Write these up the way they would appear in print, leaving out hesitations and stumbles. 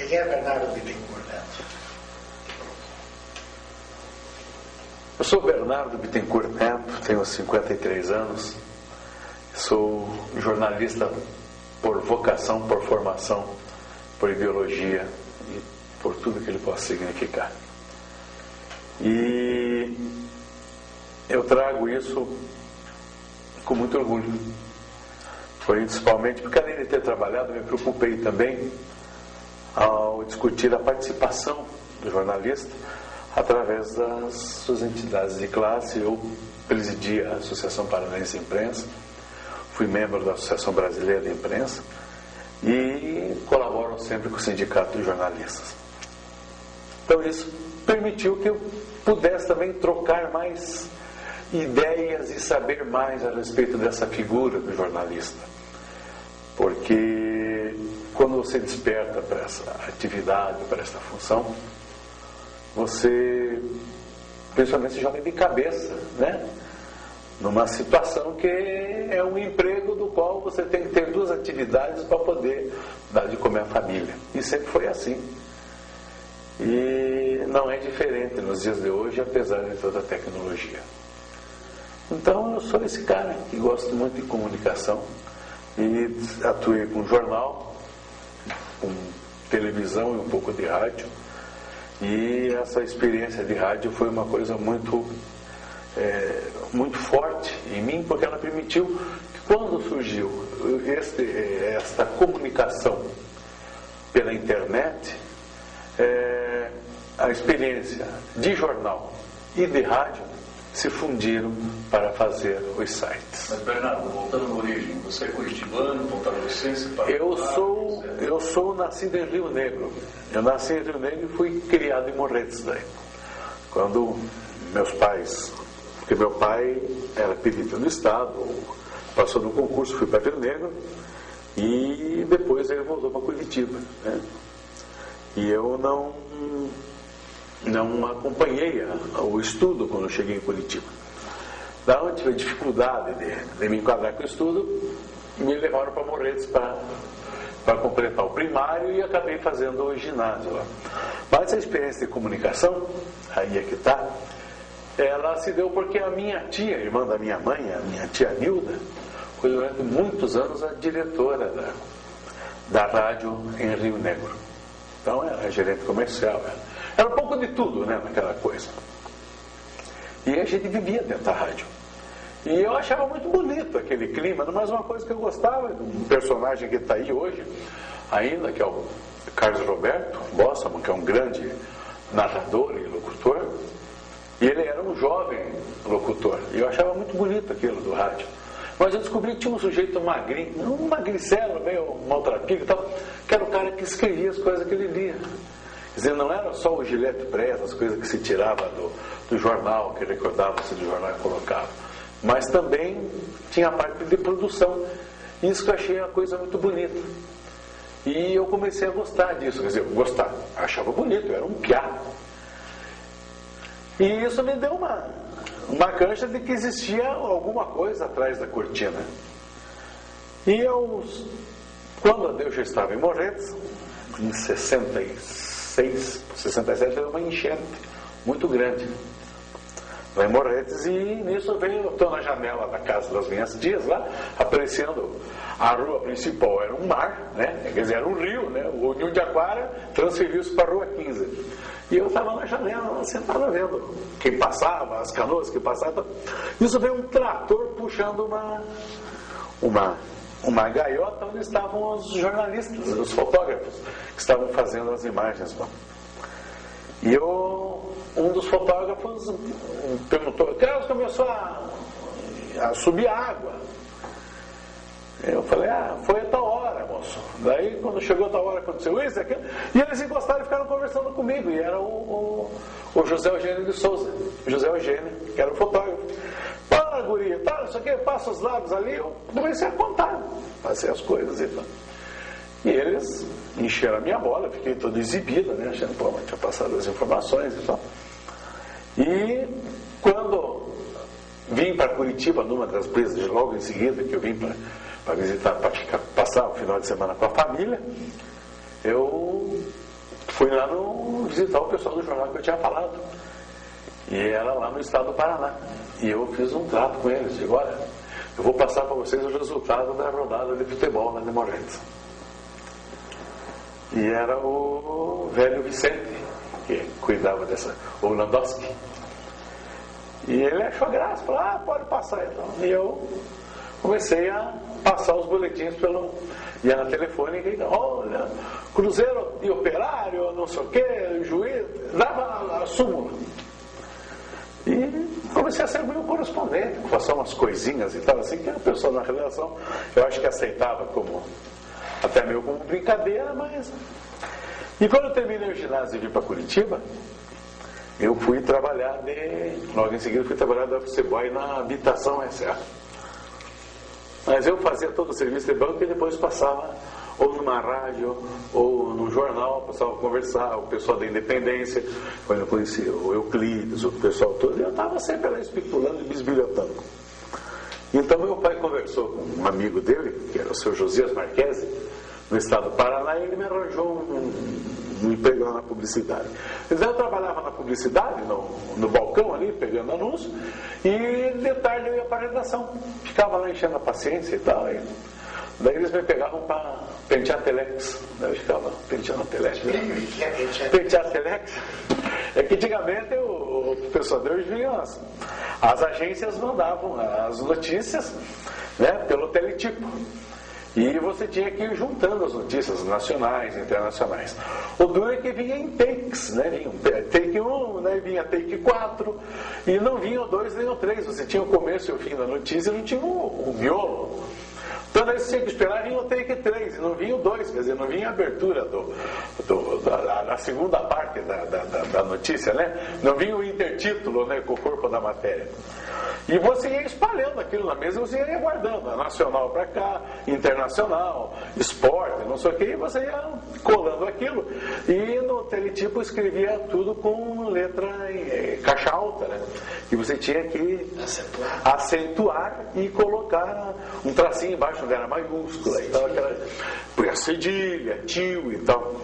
Quem é Bernardo Bittencourt Neto? Eu sou Bernardo Bittencourt Neto, tenho 53 anos, sou jornalista por vocação, por formação, por ideologia e por tudo que ele possa significar. E eu trago isso com muito orgulho, principalmente porque, além de ter trabalhado, me preocupei também ao discutir a participação do jornalista através das suas entidades de classe. Eu presidi a Associação Paranaense de Imprensa, fui membro da Associação Brasileira de Imprensa e colaboro sempre com o Sindicato de Jornalistas. Então isso permitiu que eu pudesse também trocar mais ideias e saber mais a respeito dessa figura do jornalista. Porque quando você desperta para essa atividade, para essa função, você principalmente se joga de cabeça, né? Numa situação que é um emprego do qual você tem que ter duas atividades para poder dar de comer à família. E sempre foi assim. E não é diferente nos dias de hoje, apesar de toda a tecnologia. Então eu sou esse cara que gosto muito de comunicação e atuei com jornal, com televisão e um pouco de rádio. E essa experiência de rádio foi uma coisa muito forte em mim, porque ela permitiu que, quando surgiu esta comunicação pela internet, a experiência de jornal e de rádio se fundiram para fazer os sites. Mas, Bernardo, voltando à origem, você é curitibano, voltando à adolescência? Eu sou nascido em Rio Negro. Eu nasci em Rio Negro e fui criado em Morretes daí. Quando meus pais, porque meu pai era perito no estado, passou no concurso, fui para Rio Negro e depois ele voltou para Curitiba, né? E eu não acompanhei o estudo quando eu cheguei em Curitiba. Da onde tive dificuldade de me enquadrar com o estudo, me levaram para Morretes para completar o primário e acabei fazendo o ginásio lá. Mas a experiência de comunicação, aí é que está, ela se deu porque a minha tia, irmã da minha mãe, a minha tia Nilda, foi durante muitos anos a diretora da rádio em Rio Negro. Então era gerente comercial, era um pouco de tudo, né, naquela coisa. E a gente vivia dentro da rádio. E eu achava muito bonito aquele clima, mas uma coisa que eu gostava, um personagem que está aí hoje, ainda, que é o Carlos Roberto Bossamo, que é um grande narrador e locutor, e ele era um jovem locutor, e eu achava muito bonito aquilo do rádio. Mas eu descobri que tinha um sujeito magrinho, um magricelo, meio maltrapilho e tal, que era o cara que escrevia as coisas que ele lia. Quer dizer, não era só o Gillette Press, as coisas que se tirava do jornal, que recordava-se do jornal e colocava, mas também tinha a parte de produção. Isso que eu achei uma coisa muito bonita. E eu comecei a gostar disso, quer dizer, achava bonito, eu era um piá. E isso me deu uma cancha de que existia alguma coisa atrás da cortina. E quando eu já estava em Morretes, em 66, 67, era uma enchente muito grande lá em Morretes, e nisso eu estou na janela da casa das minhas tias lá, apreciando a rua principal, era um mar, né? Quer dizer, era um rio, né? O Ninho de Aquara transferiu-se para a rua 15. E eu estava na janela, sentado vendo quem passava, as canoas que passavam. Isso veio um trator puxando uma gaiota onde estavam os jornalistas, os fotógrafos, que estavam fazendo as imagens. E um dos fotógrafos perguntou: Carlos, começou a subir água. Eu falei: foi a tal hora, moço. Daí, quando chegou a tal hora, aconteceu isso, aquilo. E eles encostaram e ficaram conversando comigo. E era o José Eugênio de Souza. José Eugênio, que era o fotógrafo. Fala, guria, tá, isso aqui, passa os lábios ali. Eu comecei a contar, passei as coisas e tal. E eles encheram a minha bola, fiquei todo exibido, né? Achando, pô, mas tinha passado as informações e tal. E quando vim para Curitiba, numa das vezes, logo em seguida, que eu vim para visitar, para passar o final de semana com a família, eu fui lá visitar o pessoal do jornal que eu tinha falado. E era lá no estado do Paraná. E eu fiz um trato com eles. Digo, olha, eu vou passar para vocês o resultado da rodada de futebol lá de Morretes. E era o velho Vicente que cuidava dessa, o Landowski. E ele achou graça, falou, pode passar então. E eu comecei a passar os boletins ia na telefônica e olha, Cruzeiro e Operário, não sei o que, juiz, dava a súmula. E comecei a ser meu correspondente, passar umas coisinhas e tal, assim, que a pessoa na redação, eu acho que aceitava como, até meio como brincadeira, mas... E quando eu terminei o ginásio e vim para Curitiba, eu fui trabalhar logo em seguida fui trabalhar da office boy na Habitação S.A. Mas eu fazia todo o serviço de banco e depois passava ou numa rádio ou num jornal, passava a conversar, o pessoal da Independência, quando eu conheci o Euclides, o pessoal todo, e eu estava sempre lá especulando e bisbilhotando. Então meu pai conversou com um amigo dele, que era o seu Josias Marquesi, no estado do Paraná, e ele me arranjou um emprego lá na publicidade. Então eu trabalhava na publicidade, no balcão ali, pegando anúncios, e de tarde eu ia para a redação. Ficava lá enchendo a paciência e tal. Daí eles me pegavam para pentear telex. Daí eu ficava penteando telex. Pentear telex? É que antigamente o pessoal de hoje vinha, as agências mandavam as notícias, né, pelo teletipo. E você tinha que ir juntando as notícias nacionais, internacionais. O duro é que vinha em takes, né? Vinha take 1, né? Vinha take 4, e não vinha o 2 nem o 3. Você tinha o começo e o fim da notícia e não tinha o miolo. Então aí você tinha que esperar, vinha o take 3, e não vinha o 2, quer dizer, não vinha a abertura da segunda parte da notícia, né? Não vinha o intertítulo, né, com o corpo da matéria. E você ia espalhando aquilo na mesa, você ia guardando, nacional para cá, internacional, esporte, não sei o que, e você ia colando aquilo. E no teletipo escrevia tudo com letra caixa alta, né? E você tinha que acentuar e colocar um tracinho embaixo, onde era maiúscula, e tal, aquela cedilha, tio e tal.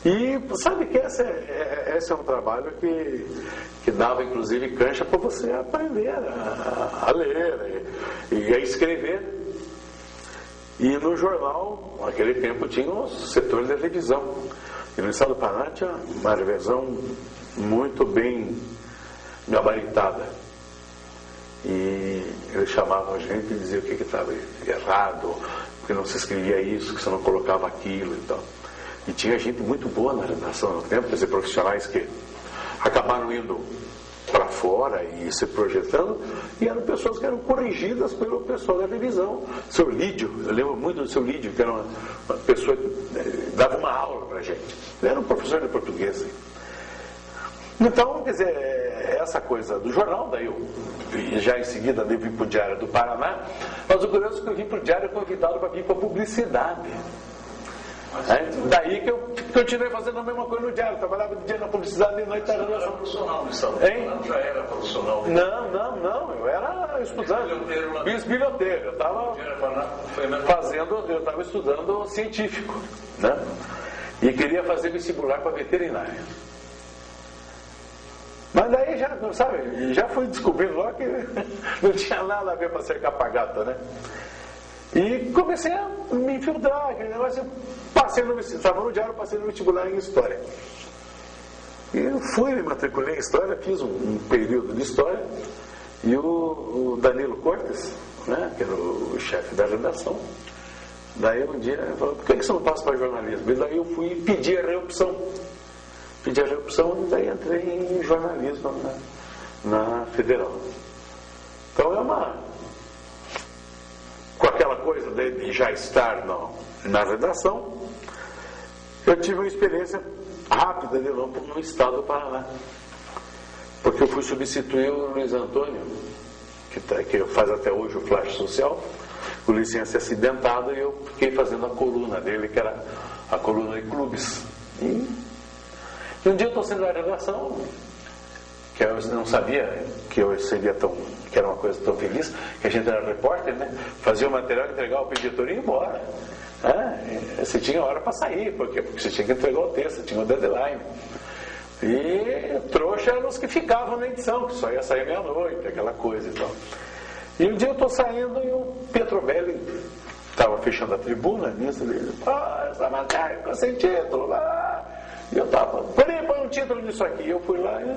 E sabe que esse é um trabalho que dava inclusive cancha para você aprender a ler e a escrever. E no jornal, naquele tempo, tinha o setor de revisão. E no estado do Paraná tinha uma revisão muito bem gabaritada. E eles chamavam a gente e diziam o que estava errado, porque não se escrevia isso, que você não colocava aquilo e tal. E tinha gente muito boa na redação no tempo, quer dizer, profissionais que acabaram indo para fora e se projetando, e eram pessoas que eram corrigidas pelo pessoal da revisão. Seu Lídio, eu lembro muito do seu Lídio, que era uma pessoa que dava uma aula para a gente. Ele era um professor de português. Então, quer dizer, essa coisa do jornal, daí eu já em seguida eu vim para o Diário do Paraná, mas o curioso é que eu vim para o Diário convidado para vir para a publicidade. Daí que eu continuei fazendo a mesma coisa no diário, trabalhava de dia na publicidade e de noite na redação. Profissional no estado. Já era profissional. Não, eu era estudante. Bisbilhoteiro. Eu estava eu estava estudando científico, né? E queria fazer vestibular para veterinária. Mas daí já fui descobrindo logo que não tinha nada a ver para ser capagata, né? E comecei a me infiltrar, aquele negócio. Estava no diário, passei no vestibular em História. E fui, me matriculei em História, fiz um período de História. E o Danilo Cortes, né, que era o chefe da redação, daí um dia ele falou, por que você não passa para jornalismo? E daí eu fui pedir a reopção. Pedi a reopção e daí entrei em jornalismo na Federal. Então com aquela coisa de já estar na redação, eu tive uma experiência rápida de novo no estado do Paraná. Porque eu fui substituir o Luiz Antônio, que faz até hoje o Flash Social. O Luiz tinha se acidentado e eu fiquei fazendo a coluna dele, que era a coluna de clubes. E um dia eu estou sendo na redação, que eu não sabia que eu seria que era uma coisa tão feliz, que a gente era repórter, né? Fazia o material, entregava para o editor e ia embora. Você tinha hora para sair, porque você tinha que entregar o texto, você tinha o deadline. E trouxa eram os que ficavam na edição, que só ia sair meia-noite, aquela coisa e tal. E um dia eu estou saindo e o Petrovelli estava fechando a tribuna, nisso dele, essa matéria ficou sem título, lá. E eu estava, põe um título nisso aqui. Eu fui lá e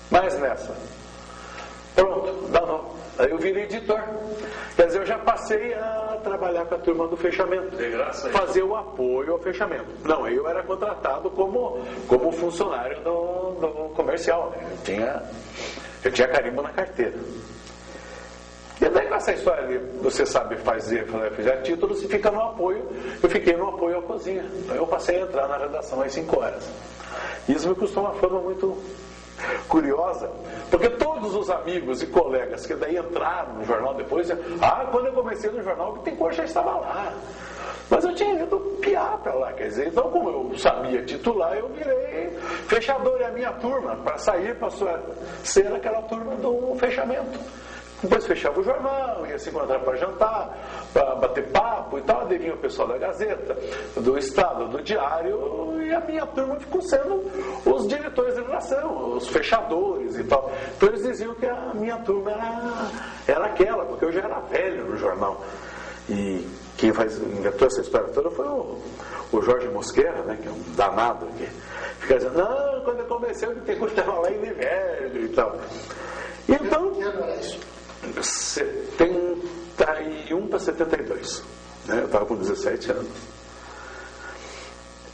mas nessa, pronto, dá não. Aí eu virei editor. Quer dizer, eu já passei a trabalhar com a turma do fechamento. De graça. Fazer o apoio ao fechamento. Não, aí eu era contratado como funcionário do comercial. Né? Eu tinha carimbo na carteira. E daí com essa história de você sabe fazer títulos e fica no apoio. Eu fiquei no apoio à cozinha. Então eu passei a entrar na redação às 5 horas. Isso me custou uma fama muito curiosa, porque todos os amigos e colegas que daí entraram no jornal depois, quando eu comecei no jornal, o Bittencourt já estava lá. Mas eu tinha ido piar para lá, quer dizer, então como eu sabia titular, eu virei fechador, e a minha turma, para sair, passou a ser aquela turma do fechamento. Depois fechava o jornal, ia se encontrar para jantar, para bater papo e tal. Daí vinha o pessoal da Gazeta, do Estado, do Diário, e a minha turma ficou sendo os diretores de redação, os fechadores e tal. Então eles diziam que a minha turma era aquela, porque eu já era velho no jornal. E quem inventou essa história toda foi o Jorge Mosquera, né, que é um danado aqui. Fica dizendo, não, quando eu comecei, eu tenho que estar lá em velho e tal. Então, Que ano era isso? 71 para 72, né? Eu estava com 17 anos.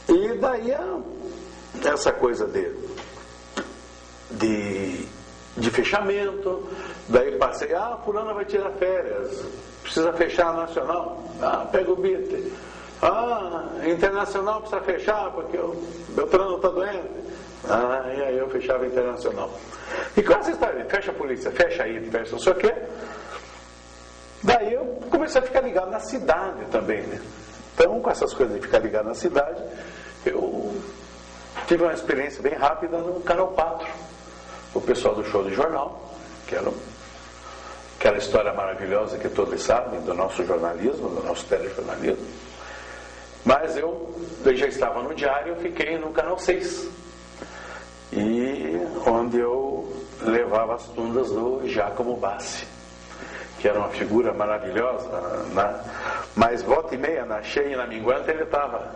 E daí essa coisa de fechamento. Daí passei, fulana vai tirar férias, precisa fechar a nacional, pega o BIT. Internacional precisa fechar porque o Beltrano está doente. E aí eu fechava a internacional. E com essa história, fecha a polícia, fecha aí, fecha não sei o quê. Daí eu comecei a ficar ligado na cidade também, né? Então, com essas coisas de ficar ligado na cidade, eu tive uma experiência bem rápida no Canal 4. O pessoal do Show de Jornal, que era aquela história maravilhosa que todos sabem do nosso jornalismo, do nosso telejornalismo. Mas eu já estava no Diário, eu fiquei no Canal 6. E onde eu levava as tundas do Giacomo Bassi, que era uma figura maravilhosa, mas volta e meia, na cheia e na minguante, ele estava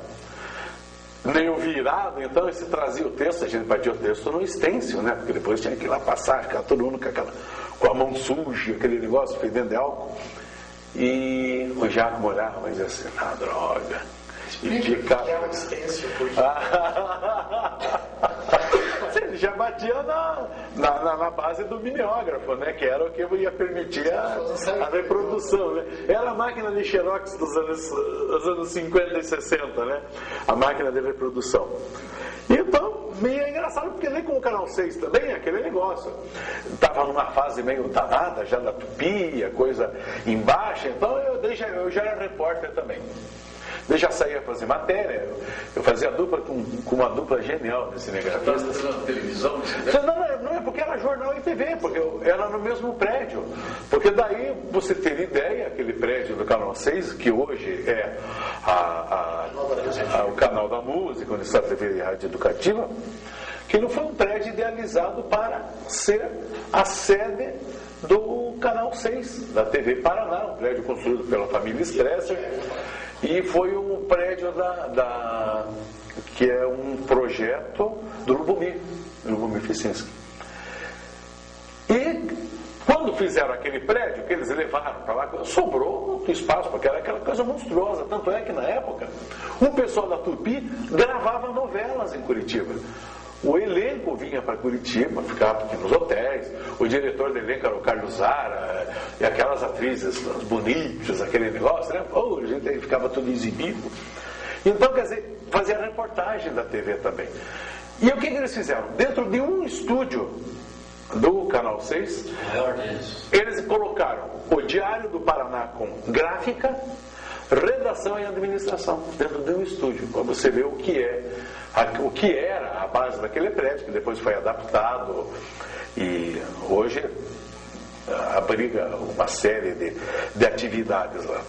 meio virado, então ele se trazia o texto, a gente batia o texto no stencil, né? Porque depois tinha que ir lá passar, ficar todo mundo com a mão suja, aquele negócio, fedendo de álcool. E o Giacomo olhava e dizia assim, droga. E ficava... Ele já batia na base do mimeógrafo, né? Que era o que ia permitir a reprodução, né? Era a máquina de Xerox dos anos 50 e 60, né? A máquina de reprodução. Então, meio engraçado, porque nem com o Canal 6 também, aquele negócio. Estava numa fase meio danada, já da Tupi, a coisa embaixo, então eu já era repórter também. Eu já saía fazer matéria, eu fazia dupla com uma dupla genial de cinegrafista. Você estava na televisão? Não é porque era jornal e TV, porque era no mesmo prédio. Porque daí, você ter ideia, aquele prédio do Canal 6, que hoje é o canal da música, onde está a TV e rádio educativa, que não foi um prédio idealizado para ser a sede do Canal 6, da TV Paraná, um prédio construído pela família Stresser. E foi um prédio que é um projeto do Lubomir Ficinski. E quando fizeram aquele prédio, que eles levaram para lá, sobrou muito espaço, porque era aquela coisa monstruosa. Tanto é que na época, o pessoal da Tupi gravava novelas em Curitiba. O elenco vinha para Curitiba, ficava aqui nos hotéis. O diretor do elenco era o Carlos Zara, e aquelas atrizes bonitas, aquele negócio, né? A gente aí ficava tudo exibido. Então, quer dizer, fazia reportagem da TV também. E o que eles fizeram? Dentro de um estúdio do Canal 6, eles colocaram o Diário do Paraná com gráfica, redação e administração, dentro de um estúdio, para você ver o que era a base daquele prédio, que depois foi adaptado, e hoje abriga uma série de atividades lá.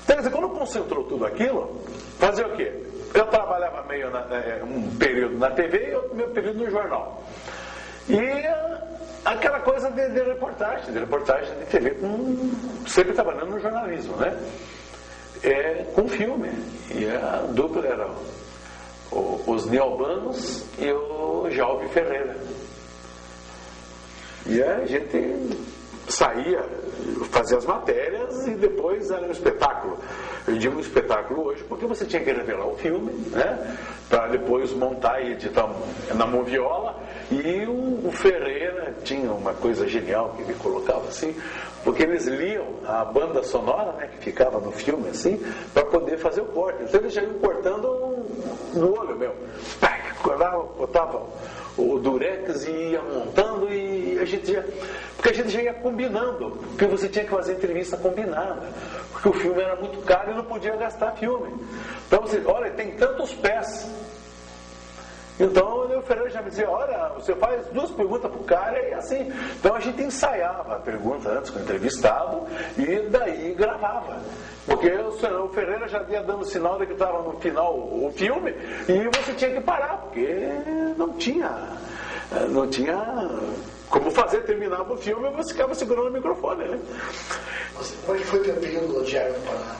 Então, quer dizer, quando concentrou tudo aquilo, fazia o quê? Eu trabalhava um período na TV e outro meio período no jornal. E aquela coisa de reportagem de TV, sempre trabalhando no jornalismo, né? Com filme. E a dupla era os Neobanos e o Jalve Ferreira. E a gente saía, fazia as matérias e depois era um espetáculo. Eu digo um espetáculo hoje porque você tinha que revelar o filme, né? Para depois montar e editar na moviola. E o Ferreira tinha uma coisa genial que ele colocava assim, porque eles liam a banda sonora, né, que ficava no filme assim, para poder fazer o corte. Então eles já iam cortando no olho mesmo. Botava o durex e ia montando e porque a gente já ia combinando, porque você tinha que fazer entrevista combinada, porque o filme era muito caro e não podia gastar filme. Então você, olha, tem tantos pés. Então o Ferreira já me dizia, olha, você faz 2 perguntas pro cara e assim. Então a gente ensaiava a pergunta antes com o entrevistado e daí gravava. Porque o Ferreira já ia dando sinal de que estava no final o filme e você tinha que parar, porque não tinha como fazer, terminava o filme e você ficava segurando o microfone, né? Como é que foi o período do Diário do Paraná?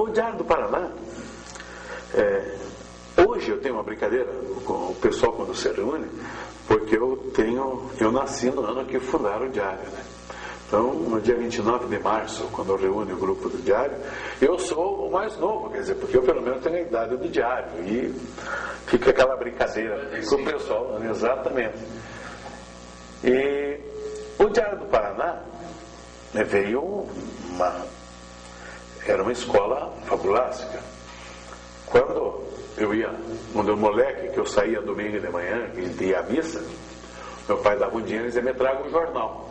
O Diário do Paraná, hoje eu tenho uma brincadeira com o pessoal quando se reúne, porque eu nasci no ano que fundaram o Diário, né? Então, no dia 29 de março, quando eu reúno o grupo do Diário, eu sou o mais novo, quer dizer, porque eu pelo menos tenho a idade do Diário, e fica aquela brincadeira com o pessoal, né? Exatamente. E o Diário do Paraná era uma escola fabulástica. Quando eu moleque, que eu saía domingo de manhã, que ia à missa, meu pai dava um dinheiro e dizia, me traga um jornal.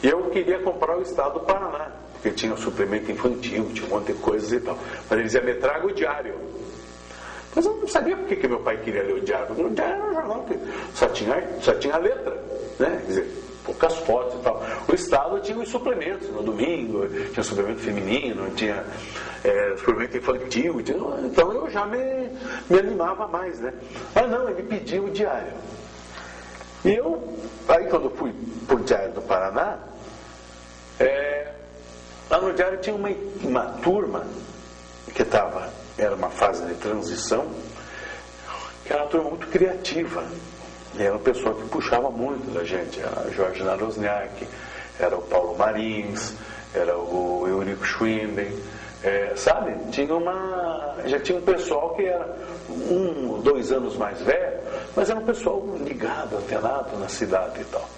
E eu queria comprar o Estado do Paraná, porque tinha um suplemento infantil, tinha um monte de coisas e tal. Mas ele dizia, me traga o diário. Mas eu não sabia por que meu pai queria ler o diário. Porque o diário era um jornal que só tinha letra, né? Quer dizer, poucas fotos e tal. O Estado tinha os suplementos, no domingo, tinha suplemento feminino, tinha suplemento infantil, então eu já me animava mais, né? Mas não, ele pediu o diário. E aí quando eu fui para o Diário do Paraná, lá no Diário tinha uma turma que era uma fase de transição, que era uma turma muito criativa. E era uma pessoa que puxava muito da gente. Era Jorge Narosniak, era o Paulo Marins, era o Eurico Schwinden, sabe? Já tinha um pessoal que era 1 ou 2 anos mais velho, mas era um pessoal ligado, antenado na cidade e tal.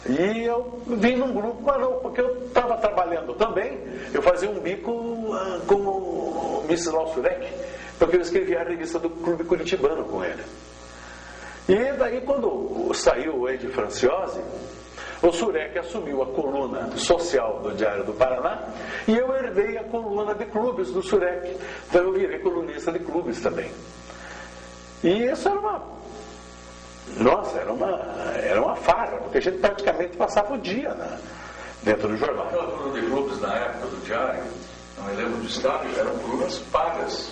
E eu vim num grupo, mas não, porque eu estava trabalhando também, eu fazia um bico com o Mislav Surek, porque eu escrevia a revista do Clube Curitibano com ele. E daí quando saiu o Ed Franciose, o Surek assumiu a coluna social do Diário do Paraná e eu herdei a coluna de clubes do Surek. Então eu virei colunista de clubes também. E isso era uma farra, porque a gente praticamente passava o dia dentro do jornal. Aquela coluna de clubes na época do Diário, não me lembro do estado, eram colunas pagas.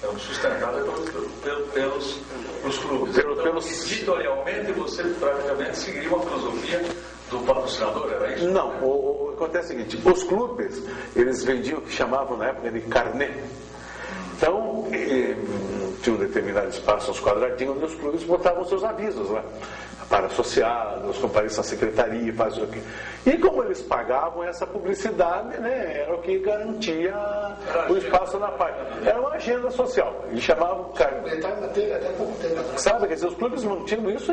Eram sustentadas pelos clubes. Então, editorialmente, você praticamente seguia uma filosofia do patrocinador, era isso? Não, acontece o seguinte, os clubes, eles vendiam o que chamavam na época de carnê. Então, tinha um determinado espaço, uns quadradinhos, onde os clubes botavam seus avisos lá. Para associados, compareçam à secretaria, faz o quê. E como eles pagavam essa publicidade, né, era o que garantia o espaço na página. Era uma agenda social. Eles chamavam... Sabe, quer dizer, os clubes não tinham isso,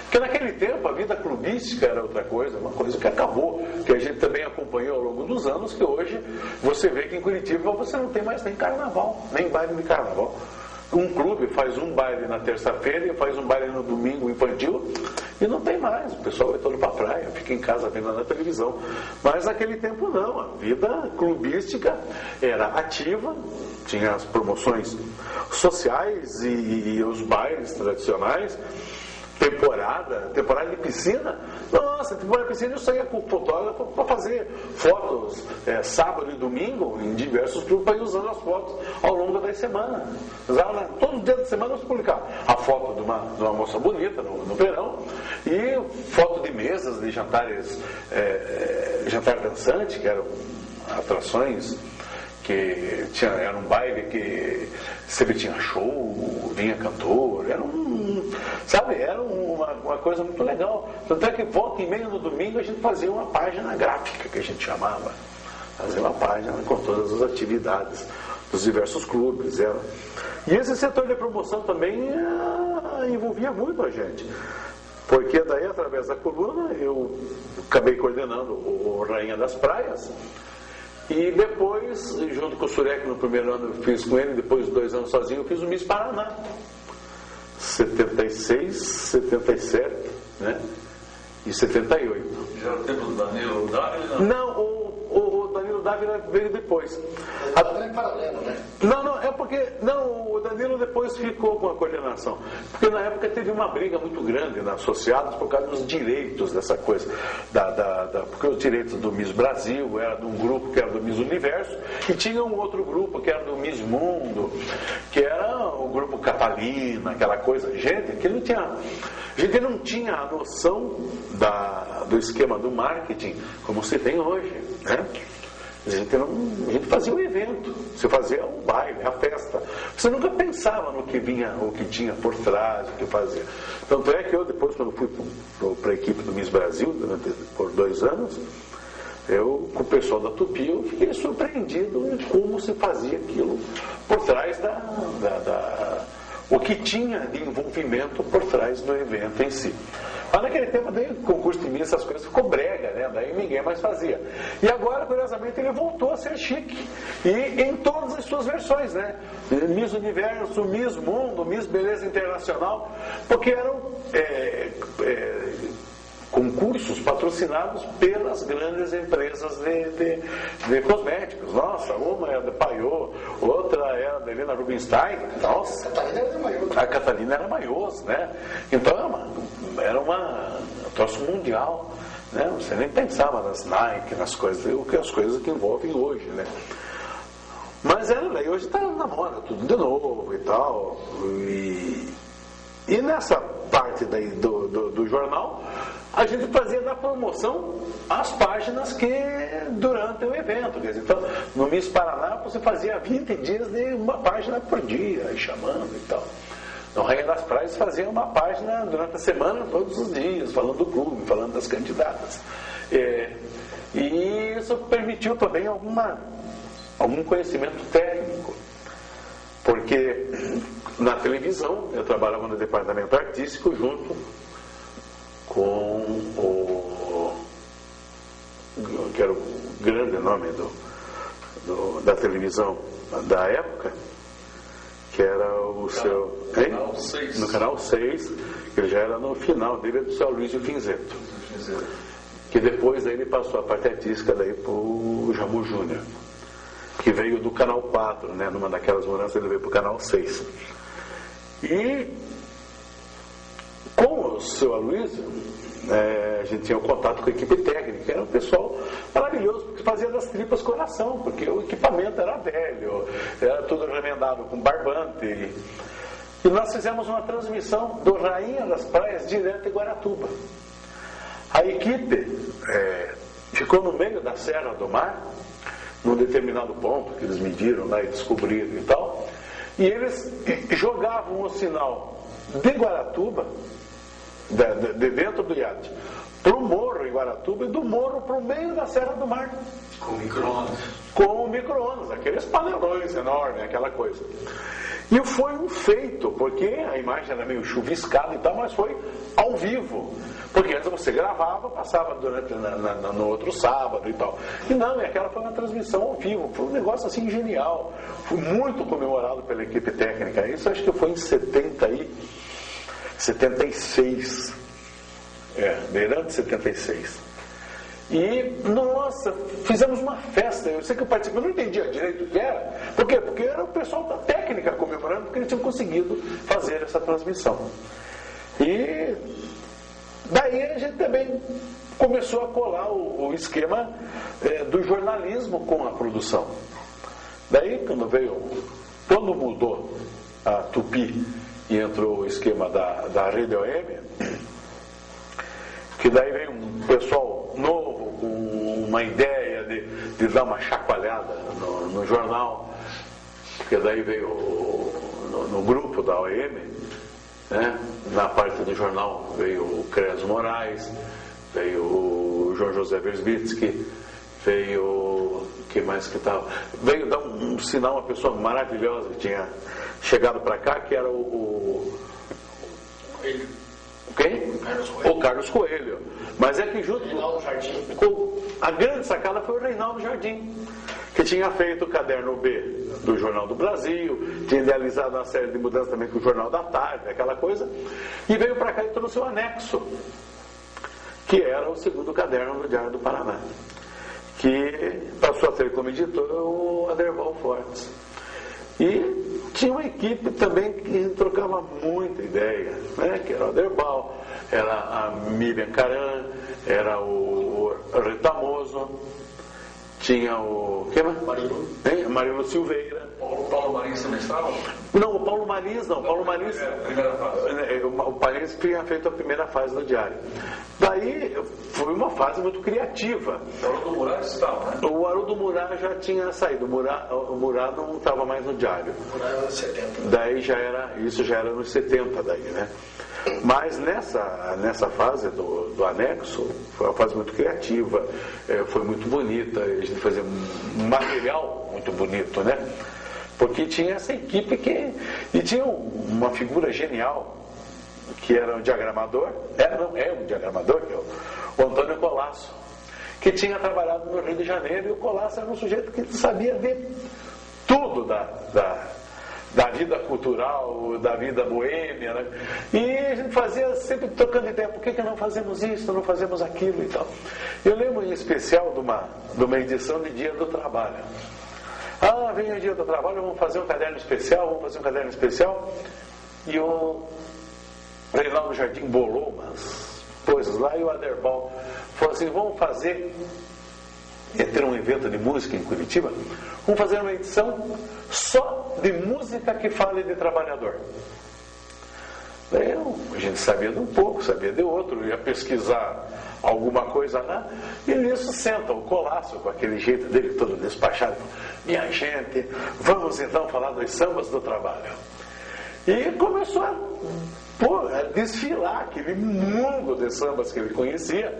porque naquele tempo a vida clubística era outra coisa, uma coisa que acabou, que a gente também acompanhou ao longo dos anos, que hoje você vê que em Curitiba você não tem mais nem carnaval, nem baile de carnaval. Um clube faz um baile na terça-feira e faz um baile no domingo infantil e não tem mais. O pessoal vai todo para a praia, fica em casa vendo na televisão. Mas naquele tempo não. A vida clubística era ativa, tinha as promoções sociais e os bailes tradicionais. temporada de piscina, nossa, temporada de piscina eu saía com o fotógrafo para fazer fotos sábado e domingo em diversos grupos, para ir usando as fotos ao longo da semana. Todos os dias da semana eu publicava a foto de uma moça bonita no verão e foto de mesas de jantares, jantar dançante, que eram atrações que era um baile que sempre tinha show, vinha cantor, era uma coisa muito legal. Tanto é que volta e meia no domingo a gente fazia uma página gráfica, que a gente chamava. Fazia uma página com todas as atividades dos diversos clubes. E esse setor de promoção também envolvia muito a gente. Porque daí, através da coluna, eu acabei coordenando o Rainha das Praias. E depois, junto com o Surek, no primeiro ano eu fiz com ele, depois de 2 anos sozinho, eu fiz o Miss Paraná. 76, 77, né? E 78. Já era o tempo do Danilo Dávila? Não, o Danilo Dávila veio depois. É paralelo, né? Não, é porque o Danilo depois ficou com a coordenação. Porque na época teve uma briga muito grande na Associados por causa dos direitos dessa coisa. Porque os direitos do Miss Brasil era de um grupo que era do Miss Universo, e tinha um outro grupo que era do Miss Mundo, que era o grupo Catalina, aquela coisa. A gente não tinha a noção do esquema do marketing como se tem hoje, né? A gente fazia um evento, você fazia um baile, a festa. Você nunca pensava no que vinha, o que tinha por trás, o que fazia. Tanto é que eu depois, quando fui para a equipe do Miss Brasil, por 2 anos, eu, com o pessoal da Tupi, eu fiquei surpreendido em como se fazia aquilo por trás o que tinha de envolvimento por trás do evento em si. Mas naquele tempo, daí, concurso de Miss, essas coisas ficou brega, né? Daí ninguém mais fazia. E agora, curiosamente, ele voltou a ser chique. E em todas as suas versões, né? Miss Universo, Miss Mundo, Miss Beleza Internacional, porque eram concursos patrocinados pelas grandes empresas de cosméticos. Nossa, uma era da Paiô, outra era da Helena Rubinstein. Nossa, a Catalina era Maiôs, né? Então era um troço mundial, né? Você nem pensava nas Nike, nas coisas, as coisas que envolvem hoje, né? Mas daí hoje está na moda, tudo de novo e tal. E nessa parte daí do jornal, a gente fazia na promoção as páginas que durante o evento. Quer dizer, então, no Miss Paraná você fazia 20 dias de uma página por dia, chamando e tal. No Rainha das Praias fazia uma página durante a semana, todos os dias, falando do clube, falando das candidatas. E isso permitiu também algum conhecimento técnico. Porque na televisão eu trabalhava no departamento artístico junto com que era o grande nome da televisão da época, que era o seu... Canal 6. No Canal 6, que ele já era no final dele, do seu Luiz Finzetto. Que depois ele passou a parte artística daí para o Jamu Júnior, que veio do Canal 4, né? Numa daquelas mudanças ele veio para o Canal 6. E com o seu Aloysio, a gente tinha um contato com a equipe técnica, era um pessoal maravilhoso, porque fazia das tripas coração, porque o equipamento era velho, era tudo remendado com barbante. E nós fizemos uma transmissão do Rainha das Praias direto em Guaratuba. A equipe ficou no meio da Serra do Mar, num determinado ponto que eles mediram lá e descobriram e tal, e eles jogavam o sinal de Guaratuba, de dentro do iate, para o morro em Guaratuba, e do morro para o meio da Serra do Mar. Com micro-ondas. Com micro-ondas, aqueles panelões enormes, aquela coisa. E foi um feito, porque a imagem era meio chuviscada e tal, mas foi ao vivo. Porque antes você gravava, passava no outro sábado e tal. E não, aquela foi uma transmissão ao vivo. Foi um negócio assim genial. Foi muito comemorado pela equipe técnica. Isso acho que foi em 76. Beirando de 76. E, nossa, fizemos uma festa. Eu sei que eu participei, eu não entendia direito o que era. Por quê? Porque era o pessoal da técnica comemorando, porque eles tinham conseguido fazer essa transmissão. E daí a gente também começou a colar o esquema do jornalismo com a produção. Daí quando mudou a Tupi e entrou o esquema da Rede OM, que daí veio um pessoal novo com uma ideia de dar uma chacoalhada no jornal, porque daí veio no grupo da OM, né? Na parte do jornal veio o Creso Moraes, veio o João José Versbitsky, veio quem mais que estava? Veio dar um sinal, uma pessoa maravilhosa que tinha chegado para cá, que era quem? O Carlos Coelho. Mas é que junto com a grande sacada foi o Reinaldo Jardim, que tinha feito o caderno B do Jornal do Brasil, tinha idealizado uma série de mudanças também com o Jornal da Tarde, aquela coisa, e veio para cá e trouxe o anexo, que era o segundo caderno do Diário do Paraná, que passou a ter como editor o Aderval Fortes. E tinha uma equipe também que trocava muita ideia, né? Que era o Aderbal, era a Miriam Caran, era o Retamoso, tinha o... quem mais? Marilu Silveira. O Paulo Marins também estava? Não, o Paulo Marins não. O Paulo Marins... Primeira fase. O Marins tinha feito a primeira fase do Diário. Daí foi uma fase muito criativa. O Haroldo Murat estava, né? O Haroldo Murat já tinha saído. O Murat não estava mais no Diário. O Murat era nos 70. Daí isso já era nos 70 daí, né? Mas nessa fase do anexo, foi uma fase muito criativa, foi muito bonita, a gente fazia um material muito bonito, né? Porque tinha essa equipe e tinha uma figura genial, que era um diagramador, é um diagramador, que é o Antônio Colasso, que tinha trabalhado no Rio de Janeiro, e o Colasso era um sujeito que sabia ver tudo da vida cultural, da vida boêmia, né? E a gente fazia sempre trocando ideia, por que não fazemos isso, não fazemos aquilo e tal. Eu lembro em especial de uma edição de Dia do Trabalho. Vem o Dia do Trabalho, vamos fazer um caderno especial, e o Reinaldo Jardim bolou umas coisas lá, e o Aderbal falou assim, vamos ter um evento de música em Curitiba, vamos fazer uma edição só de música que fale de trabalhador. A gente sabia de um pouco, sabia de outro, ia pesquisar alguma coisa lá, e nisso senta o Colasso, com aquele jeito dele todo despachado, minha gente, vamos então falar dos sambas do trabalho. E começou a desfilar aquele mundo de sambas que ele conhecia.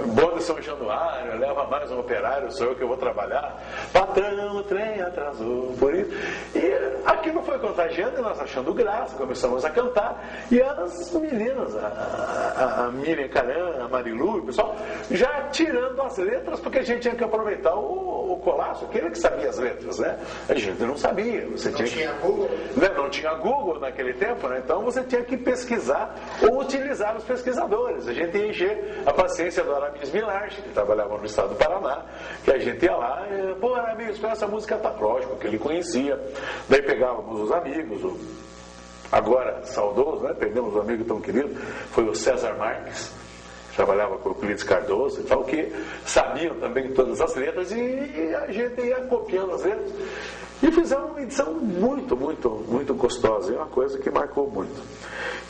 Bonde São Januário, leva mais um operário, sou eu que vou trabalhar. Patrão, o trem atrasou, por isso. E aquilo foi contagiando, e nós achando graça, começamos a cantar. E as meninas, a Miriam Caran, a Marilu, o pessoal, já tirando as letras, porque a gente tinha que aproveitar o Colasso, aquele que sabia as letras, né? A gente não sabia. Tinha Google? Não tinha Google naquele tempo, né? Então você tinha que pesquisar ou utilizar os pesquisadores. A gente ia encher a paciência do Aramis Milarchi, que trabalhava no estado do Paraná, que a gente ia lá, Aramis, essa música tá, lógico que ele conhecia. Daí pegávamos os amigos, agora saudoso, né? Perdemos um amigo tão querido, foi o César Marques, que trabalhava com o Euclides Cardoso e tal, que sabiam também todas as letras, e a gente ia copiando as letras. E fizemos uma edição muito, muito, muito gostosa. É uma coisa que marcou muito.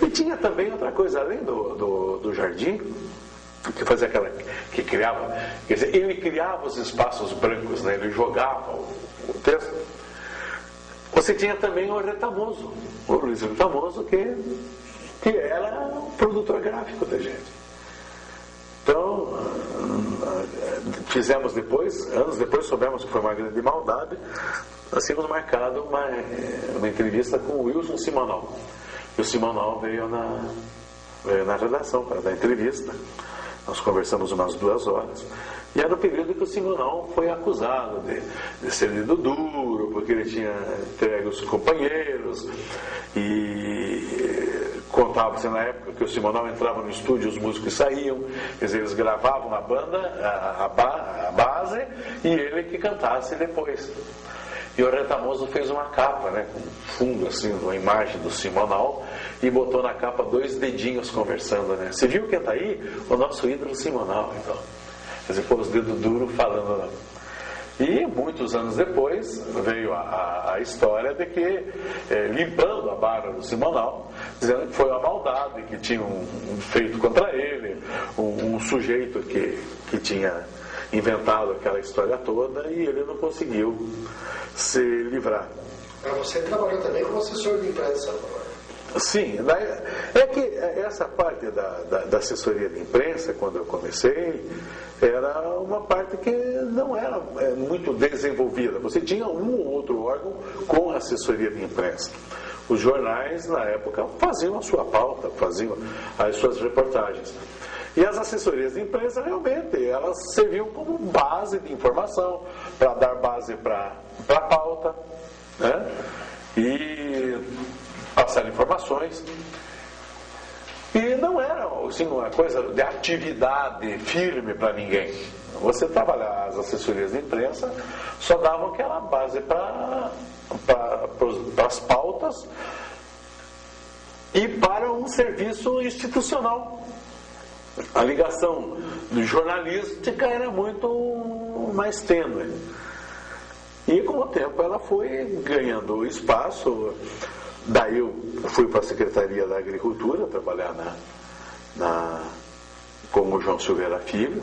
E tinha também outra coisa, além do Jardim, que fazia que criava, quer dizer, ele criava os espaços brancos, né? Ele jogava o texto. Você tinha também o Retamoso, o Luiz Retamoso, que era o produtor gráfico da gente. Então, fizemos anos depois, soubemos que foi uma grande maldade. Nós tínhamos marcado uma entrevista com o Wilson Simonal. E o Simonal veio na redação para dar entrevista. Nós conversamos umas 2 horas. E era o período que o Simonal foi acusado de ser lido duro, porque ele tinha entregue os companheiros. E contava-se na época que o Simonal entrava no estúdio, os músicos saíam, quer dizer, eles gravavam a banda, a base, e ele que cantasse depois. E o Retamoso fez uma capa, né, com fundo, assim, uma imagem do Simonal, e botou na capa 2 dedinhos conversando, né? Você viu quem está aí? O nosso ídolo Simonal, então. Quer dizer, pôr os dedos duros falando, né? E muitos anos depois veio a história de que, limpando a barra do Simonal, dizendo que foi uma maldade, que tinha um feito contra ele, um sujeito que tinha inventado aquela história toda e ele não conseguiu se livrar. Mas você trabalhou também como assessor de imprensa. Sim, é que essa parte da assessoria de imprensa, quando eu comecei, era uma parte que não era muito desenvolvida. Você tinha um ou outro órgão com assessoria de imprensa. Os jornais, na época, faziam a sua pauta, faziam as suas reportagens. E as assessorias de imprensa, realmente, elas serviam como base de informação, para dar base para a pauta, né? E passar informações. E não era assim, uma coisa de atividade firme para ninguém. Você trabalhar as assessorias de imprensa só davam aquela base para as pautas e para um serviço institucional. A ligação jornalística era muito mais tênue. E com o tempo ela foi ganhando espaço. Daí eu fui para a Secretaria da Agricultura trabalhar com o João Silveira Filho,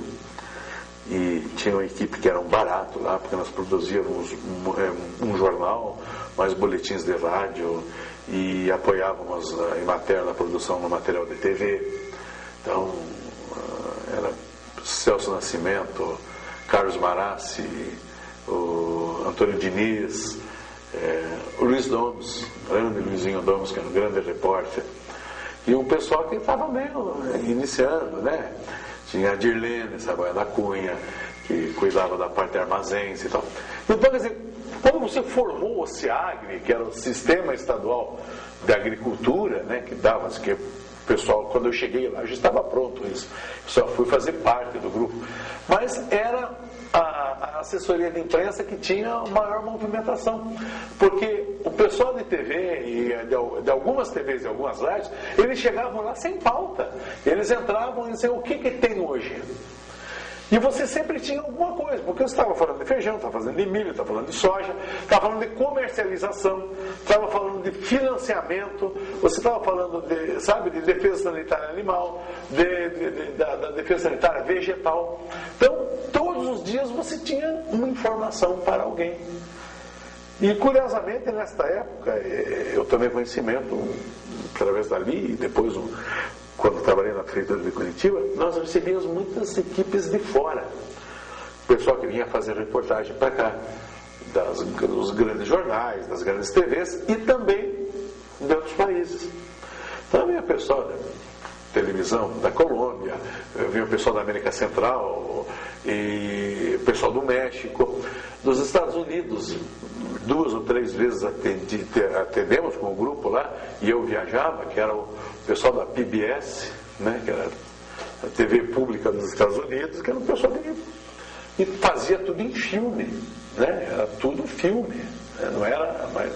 e tinha uma equipe que era um barato lá, porque nós produzíamos um jornal, mais boletins de rádio, e apoiávamos a Emater na produção no material de TV. Então era Celso Nascimento, Carlos Marassi, o Antônio Diniz, o Luiz Domes, o grande Luizinho Domes, que era um grande repórter, e um pessoal que estava meio iniciando, né? Tinha a Dirlene Saboia da Cunha, que cuidava da parte de armazéns e tal. Então, quer dizer, quando você formou o SEAGRE, que era o Sistema Estadual de Agricultura, né, que dava, que o pessoal, quando eu cheguei lá, já estava pronto isso, eu só fui fazer parte do grupo, mas era a assessoria de imprensa que tinha maior movimentação, porque o pessoal de TV e de algumas TVs e algumas rádios, eles chegavam lá sem pauta, eles entravam e diziam: o que tem hoje? E você sempre tinha alguma coisa, porque você estava falando de feijão, estava falando de milho, estava falando de soja, estava falando de comercialização, estava falando de financiamento, você estava falando de defesa sanitária animal, da defesa sanitária vegetal. Então, todos os dias você tinha uma informação para alguém. E, curiosamente, nesta época, eu tomei conhecimento, através dali, e depois quando trabalhei na Prefeitura de Curitiba, nós recebíamos muitas equipes de fora. O pessoal que vinha fazer reportagem para cá, dos grandes jornais, das grandes TVs e também de outros países. Então vinha pessoal da televisão da Colômbia, vinha o pessoal da América Central, e o pessoal do México, dos Estados Unidos. 2 ou 3 vezes atendemos com o grupo lá, e eu viajava, que era o pessoal da PBS, né, que era a TV pública dos Estados Unidos, que era um pessoal que fazia tudo em filme, né, era tudo filme, né, não era mais.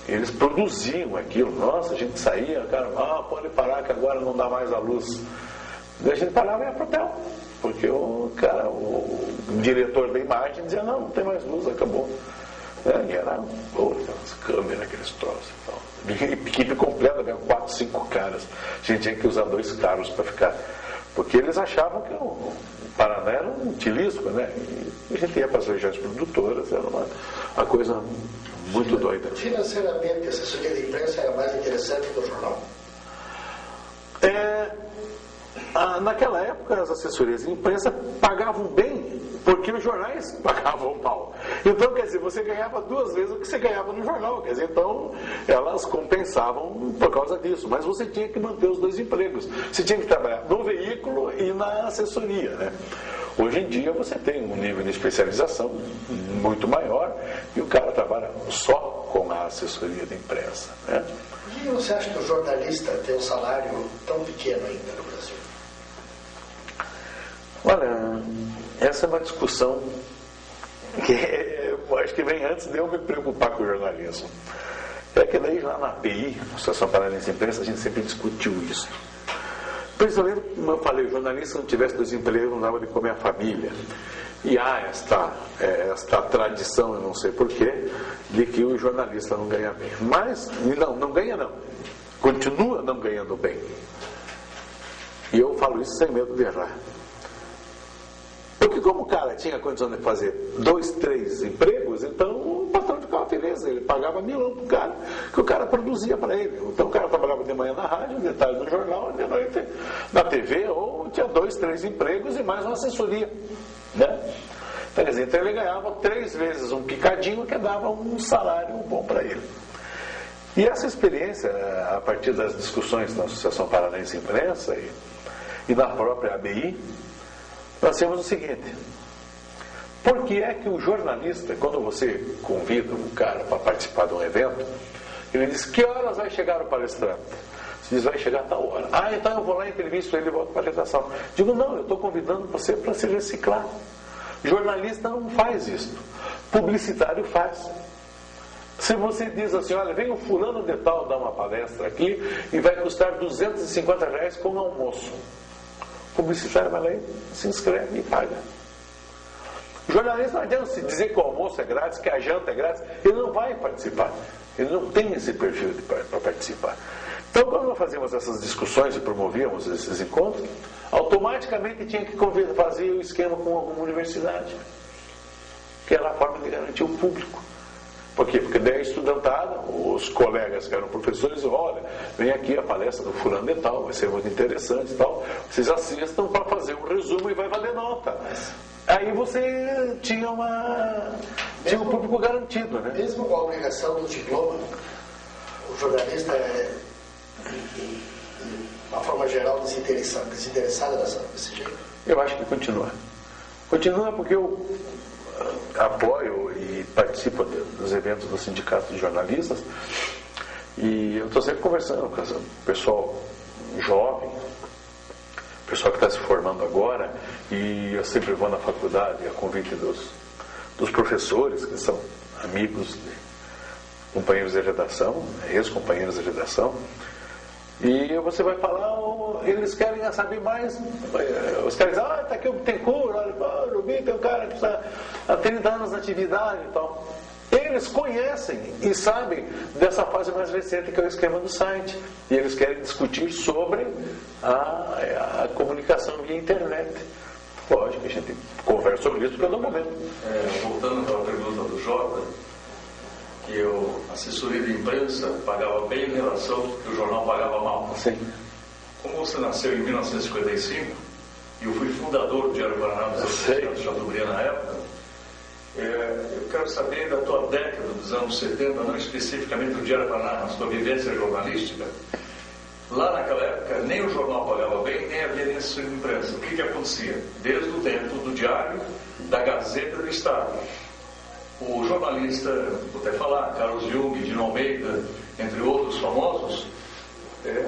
Eles produziam aquilo. Nossa, a gente saía, cara, pode parar que agora não dá mais a luz. Daí a gente parava e ia pro hotel, porque o diretor da imagem dizia: não tem mais luz, acabou. E era aquelas câmeras, aqueles troços e tal. Equipe completa, 4, 5 caras. A gente tinha que usar 2 carros para ficar. Porque eles achavam que o Paraná era um tilisco, né? E a gente ia para as regiões produtoras, era uma coisa muito doida. Financeiramente, a assessoria de imprensa era mais interessante que o jornal? Naquela época, as assessorias de imprensa pagavam bem, porque os jornais pagavam mal. Então, quer dizer, você ganhava 2 vezes o que você ganhava no jornal. Quer dizer, então, elas compensavam por causa disso. Mas você tinha que manter os 2 empregos. Você tinha que trabalhar no veículo e na assessoria, né? Hoje em dia, você tem um nível de especialização muito maior e o cara trabalha só com a assessoria de imprensa, né? Por que você acha que o jornalista tem um salário tão pequeno ainda no Brasil? Olha, essa é uma discussão que é acho que vem antes de eu me preocupar com o jornalismo. É que daí lá na API, Associação Paranaense de Imprensa, a gente sempre discutiu isso. Principalmente, como eu falei, o jornalista, se não tivesse 2 empregos, não dava de comer a família. E há esta tradição, eu não sei porquê, de que o jornalista não ganha bem. Mas, não ganha não. Continua não ganhando bem. E eu falo isso sem medo de errar. Porque como o cara tinha condição de fazer 2, 3 empregos, então o patrão ficava feliz, ele pagava milão pro cara, que o cara produzia para ele. Então o cara trabalhava de manhã na rádio, de tarde no jornal, de noite na TV, ou tinha 2, 3 empregos e mais uma assessoria, né? Então, quer dizer, então ele ganhava 3 vezes um picadinho que dava um salário bom para ele. E essa experiência, a partir das discussões na Associação Paranaense de Imprensa e na própria ABI, nós temos o seguinte: por que é que o jornalista, quando você convida um cara para participar de um evento, ele diz: que horas vai chegar o palestrante? Você diz: vai chegar a tal hora. Ah, então eu vou lá, entrevisto ele e volto para a redação. Digo: não, eu estou convidando você para se reciclar. Jornalista não faz isso. Publicitário faz. Se você diz assim: olha, vem o fulano de tal dar uma palestra aqui e vai custar R$250 com almoço. O publicitário vai lá e se inscreve e paga. O jornalista não adianta se dizer que o almoço é grátis, que a janta é grátis, ele não vai participar. Ele não tem esse perfil para participar. Então, quando nós fazíamos essas discussões e promovíamos esses encontros, automaticamente tinha que fazer o esquema com alguma universidade, que era a forma de garantir o público. Por quê? Porque daí a estudantada, os colegas que eram professores, olha, vem aqui a palestra do fulano de tal, vai ser muito interessante e tal, vocês assistam para fazer um resumo e vai valer nota. Aí você tinha um público garantido, né? Mesmo com a obrigação do diploma, o jornalista é, de uma forma geral, desinteressado desse jeito? Eu acho que continua. Continua porque eu apoio e participo dos eventos do Sindicato de Jornalistas e eu estou sempre conversando com o pessoal jovem, o pessoal que está se formando agora, e eu sempre vou na faculdade a convite dos professores, que são amigos, companheiros de redação, ex-companheiros de redação. E você vai falar, eles querem saber mais. Os caras dizem: está aqui o Bittencourt, olha, o Rubi tem um cara que está há 30 anos na atividade e tal. Eles conhecem e sabem dessa fase mais recente, que é o esquema do site. E eles querem discutir sobre a comunicação via internet. Lógico que a gente conversa sobre isso pelo momento. Voltando para a pergunta do Jota, que a assessoria de imprensa pagava bem em relação ao que o jornal pagava mal. Sim. Como você nasceu em 1955, e eu fui fundador do Diário Paraná dos anos Chateaubriand na época, eu quero saber da tua década dos anos 70, não especificamente do Diário Paraná, na sua vivência jornalística. Lá naquela época, nem o jornal pagava bem, nem havia assessoria de imprensa. O que acontecia? Desde o tempo do Diário, da Gazeta do Estado. O jornalista, vou até falar, Carlos Jung, Dino Almeida, entre outros famosos,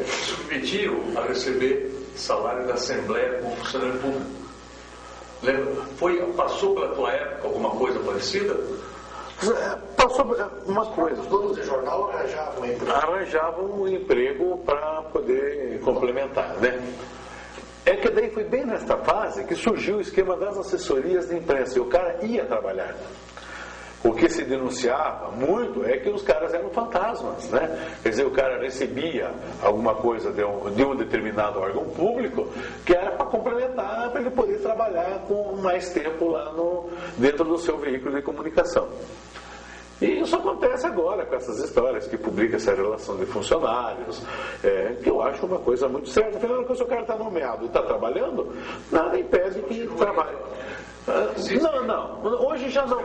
submetiam a receber salário da Assembleia como funcionário público. Passou pela tua época alguma coisa parecida? Passou uma coisa. Os donos de jornal arranjavam um emprego. Arranjavam um emprego para poder complementar, né? É que daí foi bem nesta fase que surgiu o esquema das assessorias de imprensa. E o cara ia trabalhar. O que se denunciava muito é que os caras eram fantasmas, né? Quer dizer, o cara recebia alguma coisa de um determinado órgão público que era para complementar, para ele poder trabalhar com mais tempo lá dentro do seu veículo de comunicação. E isso acontece agora com essas histórias que publica essa relação de funcionários, que eu acho uma coisa muito certa. Afinal, quando o cara está nomeado e está trabalhando, nada impede que trabalhe. Não. Hoje já não.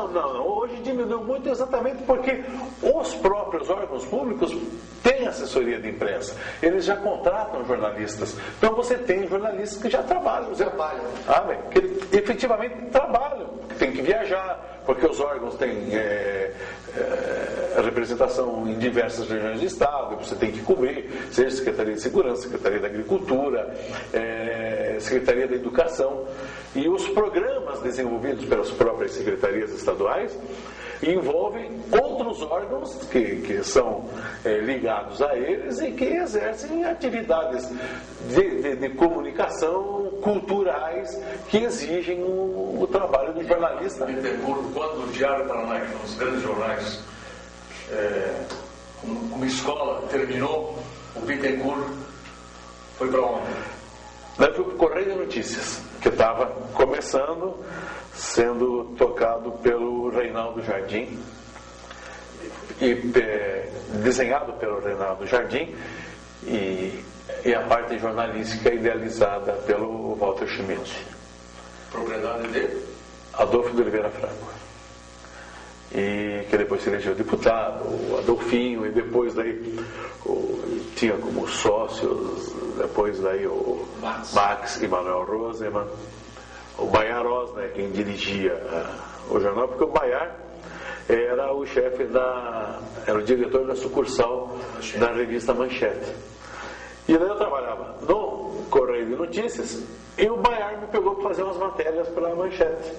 Não. Hoje diminuiu muito exatamente porque os próprios órgãos públicos têm assessoria de imprensa. Eles já contratam jornalistas. Então você tem jornalistas que já trabalham. Que efetivamente trabalham. tem que viajar, porque os órgãos têm representação em diversas regiões do Estado, você tem que cobrir, seja Secretaria de Segurança, Secretaria da Agricultura, Secretaria da Educação. E os programas desenvolvidos pelas próprias secretarias estaduais envolvem outros órgãos que são ligados a eles e que exercem atividades de comunicação culturais que exigem o trabalho do jornalista. Quando o Diário Paraná, que nos grandes jornais, como escola, terminou, o Bittencourt foi para onde? Daí fui para o Correio de Notícias, que estava começando, sendo tocado pelo Reinaldo Jardim e desenhado pelo Reinaldo Jardim e a parte jornalística idealizada pelo Walter Schmidt. Propriedade dele? Adolfo de Oliveira Franco. E que depois se elegeu deputado, o Adolfinho, e depois daí tinha como sócios, depois daí o Max e Manuel Rosemann, o Bayar Osner, quem dirigia o jornal, porque o Bayar era o chefe era o diretor da sucursal da revista Manchete. E daí eu trabalhava no Correio de Notícias e o Bayar me pegou para fazer umas matérias para a Manchete.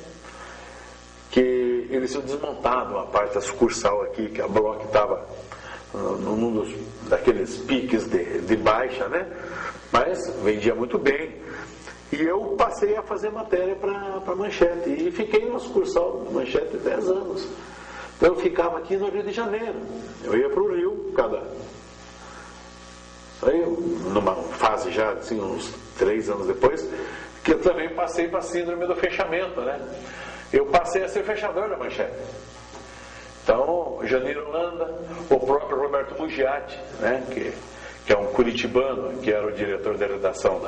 Que eles tinham desmontado a parte da sucursal aqui, que a Bloch estava num daqueles piques de baixa, né? Mas vendia muito bem. E eu passei a fazer matéria para a Manchete. E fiquei na sucursal da Manchete 10 anos. Então eu ficava aqui no Rio de Janeiro. Eu ia para o Rio Aí, numa fase já, assim, uns 3 anos depois, que eu também passei para a síndrome do fechamento, né? Eu passei a ser fechador da Manchete. Então, Janeiro Holanda, o próprio Roberto Mugiati, né, que é um curitibano, que era o diretor da redação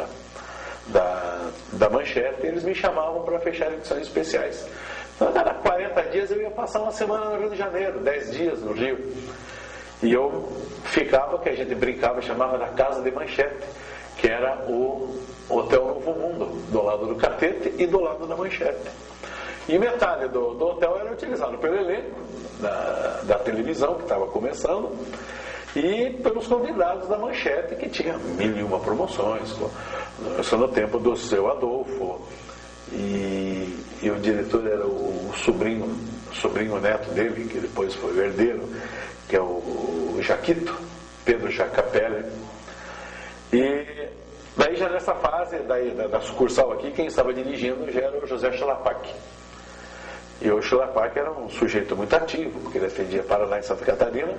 da Manchete, eles me chamavam para fechar edições especiais. Então, a cada 40 dias eu ia passar uma semana no Rio de Janeiro, 10 dias no Rio. E eu ficava, que a gente brincava, chamava da Casa de Manchete, que era o Hotel Novo Mundo, do lado do Catete e do lado da Manchete. E metade do hotel era utilizado pelo elenco da televisão, que estava começando, e pelos convidados da Manchete, que tinha 1001 promoções, isso no tempo do seu Adolfo, e o diretor era o sobrinho neto dele, que depois foi o herdeiro, que é o Jaquito, Pedro Jacapelli. E daí já nessa fase da sucursal aqui, quem estava dirigindo já era o José Schlapak. E o Schlapak era um sujeito muito ativo, porque ele defendia Paraná e Santa Catarina.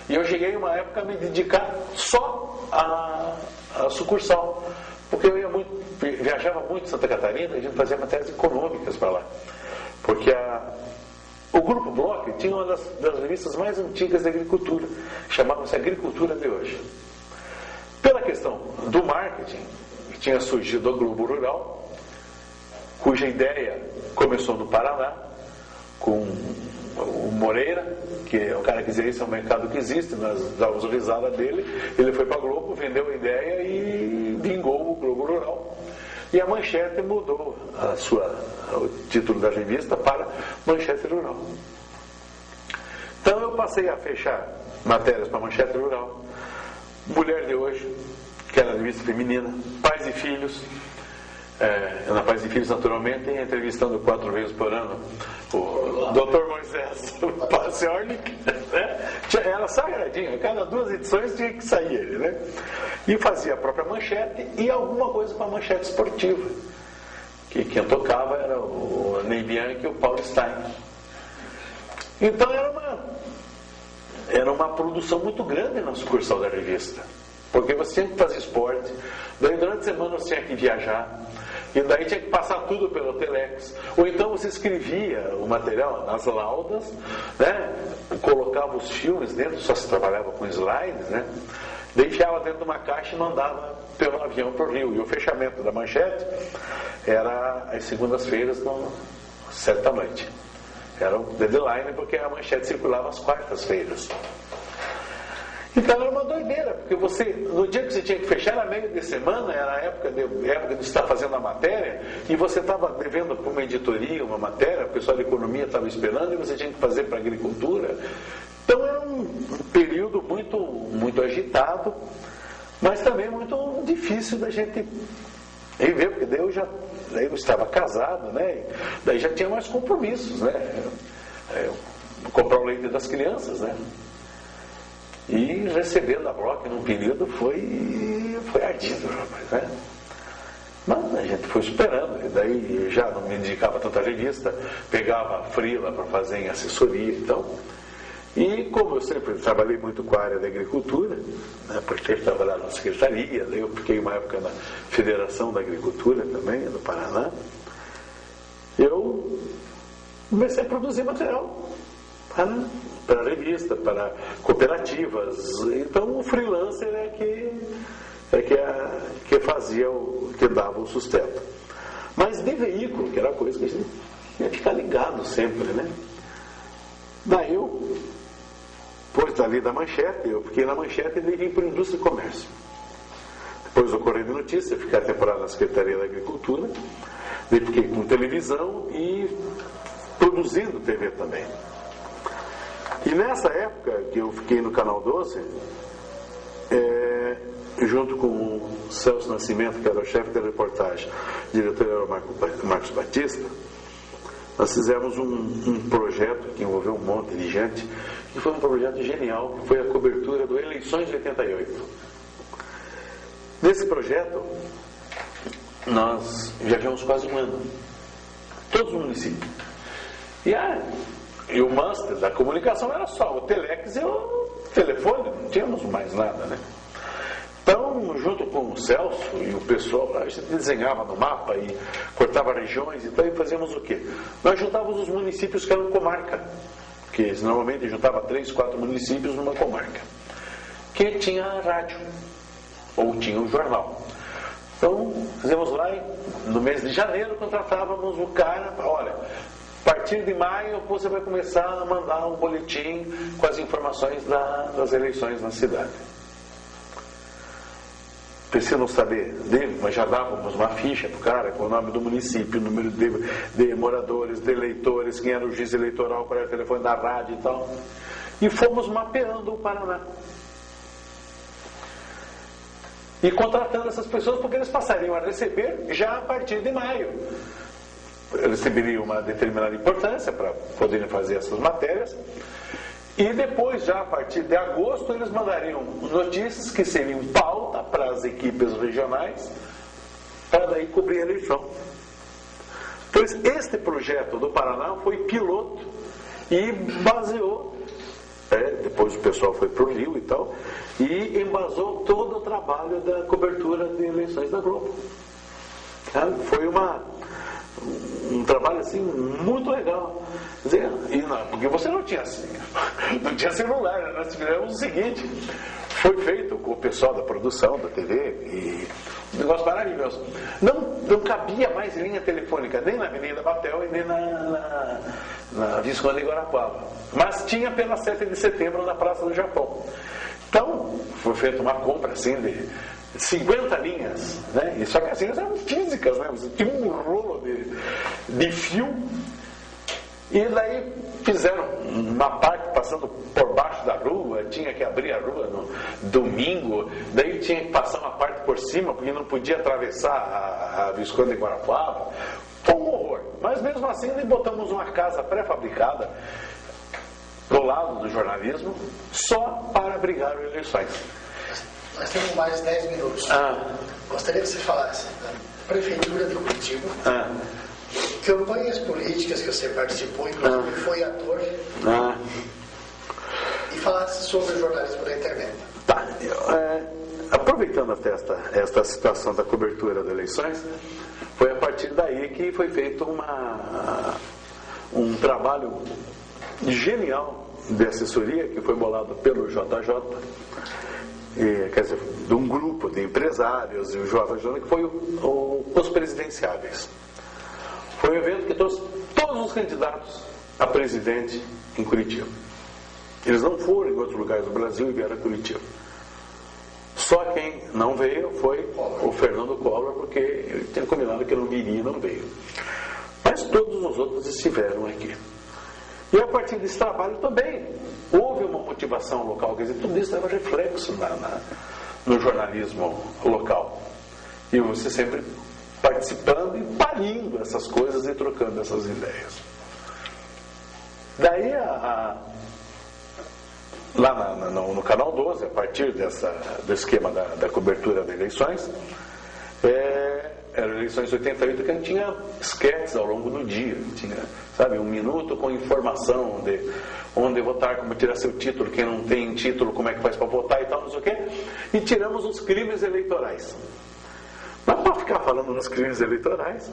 E eu cheguei uma época a me dedicar só à sucursal, porque eu viajava muito em Santa Catarina e a gente fazia matérias econômicas para lá. Porque o Grupo Bloch tinha uma das revistas mais antigas de agricultura, chamava-se Agricultura de Hoje. Pela questão do marketing, que tinha surgido o Globo Rural, cuja ideia começou no Paraná, com o Moreira, que é o cara que dizia: isso é um mercado que existe, nós dávamos risada dele. Ele foi para a Globo, vendeu a ideia e vingou o Globo Rural. E a Manchete mudou o título da revista para Manchete Rural. Então eu passei a fechar matérias para Manchete Rural, Mulher de Hoje, que era a revista feminina, Pais e Filhos. Na Pais e Filhos, naturalmente, entrevistando 4 vezes por ano o Dr. Moisés Paciornik, né? Era sagradinho, a cada 2 edições tinha que sair ele, né? E fazia a própria Manchete e alguma coisa para a Manchete Esportiva, que quem tocava era o Ney Bianchi e o Paulo Stein. Então era uma produção muito grande na sucursal da revista, porque você tinha que fazer esporte, daí durante a semana você tinha que viajar, e daí tinha que passar tudo pelo Telex. Ou então você escrevia o material nas laudas, né? Colocava os filmes dentro, só se trabalhava com slides, né? Daí enfiava dentro de uma caixa e mandava pelo avião para o Rio. E o fechamento da Manchete era às segundas-feiras, às 7 da noite. Era o deadline, porque a Manchete circulava às quartas-feiras. Então era uma doideira, porque você, no dia que você tinha que fechar, era meio de semana, era a época de estar fazendo a matéria, e você estava devendo para uma editoria uma matéria, o pessoal da economia estava esperando, e você tinha que fazer para a agricultura. Então era um período muito agitado, mas também muito difícil da gente viver, porque daí eu estava casado, né? Daí já tinha mais compromissos, né? Comprar o leite das crianças, né? E receber da Bloch num período foi ardido, rapaz, né? Mas a gente foi superando, e daí já não me dedicava tanto à revista, pegava a freela para fazer em assessoria, então. E como eu sempre trabalhei muito com a área da agricultura, né, por ter trabalhado na secretaria, daí eu fiquei uma época na Federação da Agricultura também, no Paraná, eu comecei a produzir material para revista, para cooperativas. Então o freelancer que fazia que dava o sustento. Mas de veículo, que era a coisa que a gente ia ficar ligado sempre, né? Daí depois dali da Manchete, eu fiquei na Manchete e vim para a Indústria e Comércio. Depois do Correio de Notícias, fiquei a temporada na Secretaria da Agricultura, daí fiquei com televisão e produzindo TV também. E nessa época que eu fiquei no Canal 12, junto com o Celso Nascimento, que era o chefe da reportagem, o diretor era o Marcos Batista, nós fizemos um projeto que envolveu um monte de gente, que foi um projeto genial, que foi a cobertura do Eleições de 88. Nesse projeto, nós viajamos quase um ano, todos os municípios. E o master da comunicação era só o telex e o telefone, não tínhamos mais nada, né? Então, junto com o Celso e o pessoal, a gente desenhava no mapa e cortava regiões e tal, e fazíamos o quê? Nós juntávamos os municípios que eram comarca, que normalmente juntava 3, 4 municípios numa comarca, que tinha rádio, ou tinha um jornal. Então, fizemos lá e no mês de janeiro contratávamos o cara, olha, a partir de maio você vai começar a mandar um boletim com as informações das eleições na cidade. Precisam saber dele, mas já dávamos uma ficha para o cara com o nome do município, o número de moradores, de eleitores, quem era o juiz eleitoral, qual era o telefone da rádio e tal. E fomos mapeando o Paraná. E contratando essas pessoas porque eles passariam a receber já a partir de maio. Receberiam uma determinada importância para poderem fazer essas matérias. E depois, já a partir de agosto, eles mandariam notícias que seriam pauta para as equipes regionais, para daí cobrir a eleição. Então, este projeto do Paraná foi piloto e baseou, depois o pessoal foi para o Rio e tal, e embasou todo o trabalho da cobertura de eleições da Globo. Foi um trabalho assim muito legal. Porque você não tinha celular, né? Nós fizemos o seguinte, foi feito com o pessoal da produção da TV e um negócio maravilhoso. Não cabia mais linha telefônica nem na Avenida Batel e nem na Visconde de Guarapuava, mas tinha pela 7 de setembro na Praça do Japão. Então foi feita uma compra assim de 50 linhas, né? E só que as linhas eram físicas, né? Você tinha um rolo de fio. E daí fizeram uma parte passando por baixo da rua, tinha que abrir a rua no domingo, daí tinha que passar uma parte por cima, porque não podia atravessar a Visconde de Guarapuava. Foi um horror. Mas mesmo assim, botamos uma casa pré-fabricada do lado do jornalismo, só para abrigar as eleições. Nós temos mais 10 minutos. Gostaria que você falasse da Prefeitura de Curitiba. Campanhas políticas que você participou, inclusive foi ator, e falasse sobre o jornalismo da internet. Tá. Aproveitando até esta situação da cobertura das eleições, foi a partir daí que foi feito um trabalho genial de assessoria que foi bolado pelo JJ, quer dizer, de um grupo de empresários e o JJ, que foi os presidenciáveis. Foi um evento que trouxe todos os candidatos a presidente em Curitiba. Eles não foram em outros lugares do Brasil e vieram a Curitiba. Só quem não veio foi o Fernando Collor, porque ele tinha combinado que não viria e não veio. Mas todos os outros estiveram aqui. E a partir desse trabalho também houve uma motivação local, quer dizer, tudo isso leva reflexo no jornalismo local. E você sempre participando e parindo essas coisas e trocando essas ideias. Daí, lá no Canal 12, a partir do esquema da cobertura das eleições, eram eleições de 88, que a gente tinha esquetes ao longo do dia, tinha, sabe, 1 minuto com informação de onde votar, como tirar seu título, quem não tem título, como é que faz para votar e tal, não sei o quê, e tiramos os crimes eleitorais. Mas para ficar falando nos crimes eleitorais,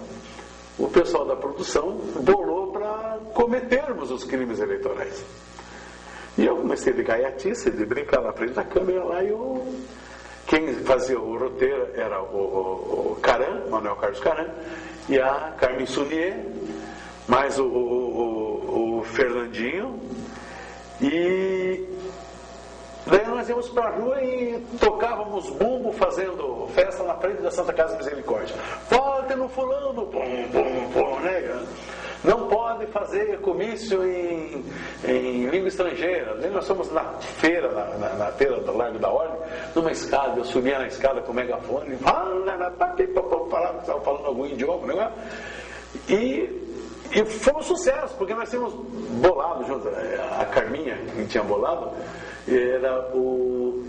o pessoal da produção bolou para cometermos os crimes eleitorais. E eu comecei de gaiatice, de brincar na frente da câmera lá, e quem fazia o roteiro era o Caran, Manuel Carlos Caran, e a Carmen Sunier, mais o Fernandinho, e daí nós íamos para a rua e tocávamos bumbo fazendo festa na frente da Santa Casa Misericórdia. Vote no fulano, pum, pum, pum, né? Não pode fazer comício em língua estrangeira. Nós fomos na feira, na feira do Largo da Ordem, numa escada, eu subia na escada com o megafone, falava que estava falando algum idioma, né? E foi um sucesso, porque nós tínhamos bolado junto, a Carminha, que tinha bolado, era o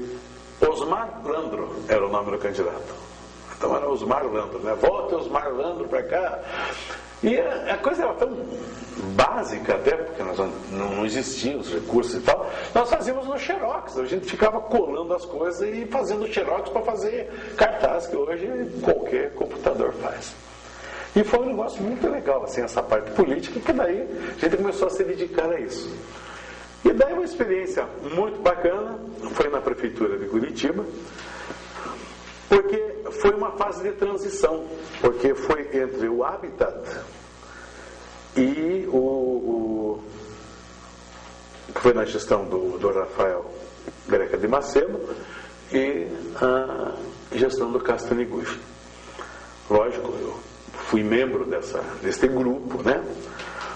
Osmar Landro, era o nome do candidato. Então era Osmar Landro, né? Volte Osmar Landro para cá. E a coisa era tão básica até, porque não existiam os recursos e tal, nós fazíamos no Xerox, a gente ficava colando as coisas e fazendo Xerox para fazer cartaz, que hoje qualquer computador faz. E foi um negócio muito legal, assim, essa parte política, que daí a gente começou a se dedicar a isso. E daí uma experiência muito bacana, foi na prefeitura de Curitiba, porque foi uma fase de transição, porque foi entre o Habitat e que foi na gestão do Rafael Greca de Macedo e a gestão do Castro Niguchi. Lógico, eu fui membro deste grupo, né?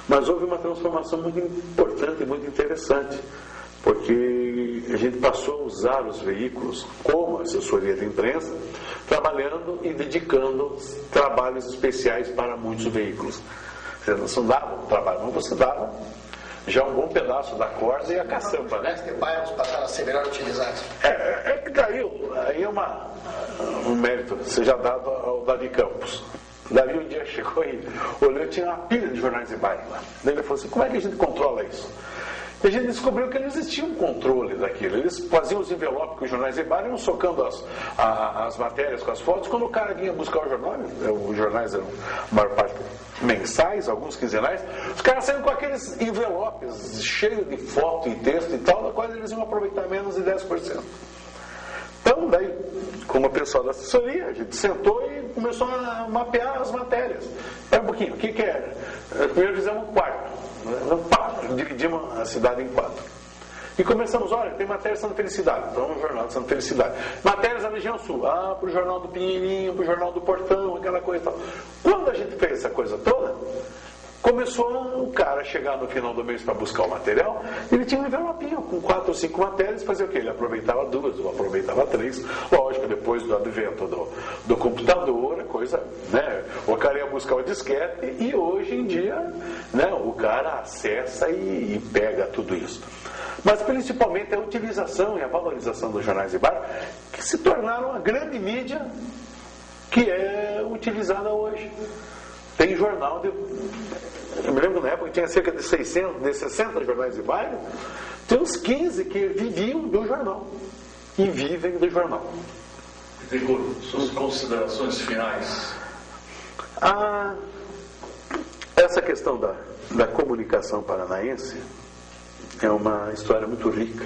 Mas houve uma transformação muito importante e muito interessante, porque a gente passou a usar os veículos como assessoria de imprensa, trabalhando e dedicando trabalhos especiais para muitos veículos. Você não dava trabalho, mas você dava já um bom pedaço da corda e a caçamba, né? Os bairros passaram a ser melhor utilizados. É que daí aí é um mérito seja dado ao Davi Campos. Davi um dia chegou e olhou, tinha uma pilha de jornais de bairro lá. Daí ele falou assim, como é que a gente controla isso? E a gente descobriu que não existia um controle daquilo. Eles faziam os envelopes com os jornais de bairro, iam socando as matérias com as fotos. Quando o cara vinha buscar o jornal, os jornais eram, a maior parte, mensais, alguns quinzenais, os caras saíam com aqueles envelopes cheios de foto e texto e tal, da qual eles iam aproveitar menos de 10%. Então, daí, como o pessoal da assessoria, a gente sentou e começou a mapear as matérias. Espera um pouquinho, o que era? Primeiro fizemos um quarto. Dividimos a cidade em 4. E começamos, olha, tem matéria de Santa Felicidade, então o jornal de Santa Felicidade. Matérias da região sul, para o jornal do Pinheirinho, para o jornal do Portão, aquela coisa e tal. Quando a gente fez essa coisa toda, começou o cara a chegar no final do mês para buscar o material, ele tinha um envelopinho com 4 ou 5 matérias, fazia o quê? Ele aproveitava 2, ou aproveitava 3, lógico, depois do advento do computador, a coisa, né? O cara ia buscar o disquete e hoje em dia, né, o cara acessa e pega tudo isso. Mas principalmente a utilização e a valorização dos jornais de bairro, que se tornaram a grande mídia que é utilizada hoje. Tem jornal eu me lembro na época que tinha cerca de 60 jornais de bairro, tem uns 15 que viviam do jornal e vivem do jornal. Vigor, suas considerações finais. Essa questão da comunicação paranaense é uma história muito rica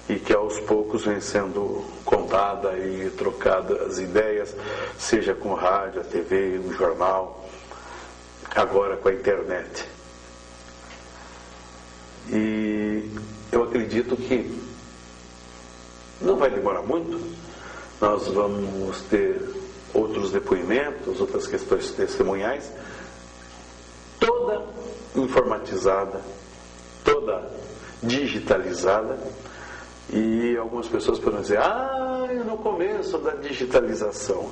e que aos poucos vem sendo contada e trocada as ideias, seja com rádio, a TV, no jornal, agora com a internet. E eu acredito acredito que não vai demorar muito. Nós vamos ter outros depoimentos, outras questões testemunhais, toda informatizada, toda digitalizada. E algumas pessoas podem dizer, no começo da digitalização,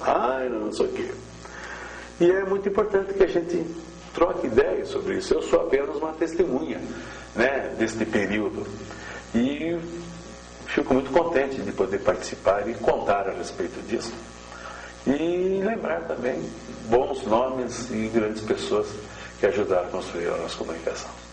não sei o quê. E é muito importante que a gente troque ideias sobre isso. Eu sou apenas uma testemunha, deste período. E fico muito contente de poder participar e contar a respeito disso. E lembrar também bons nomes e grandes pessoas que ajudaram a construir a nossa comunicação.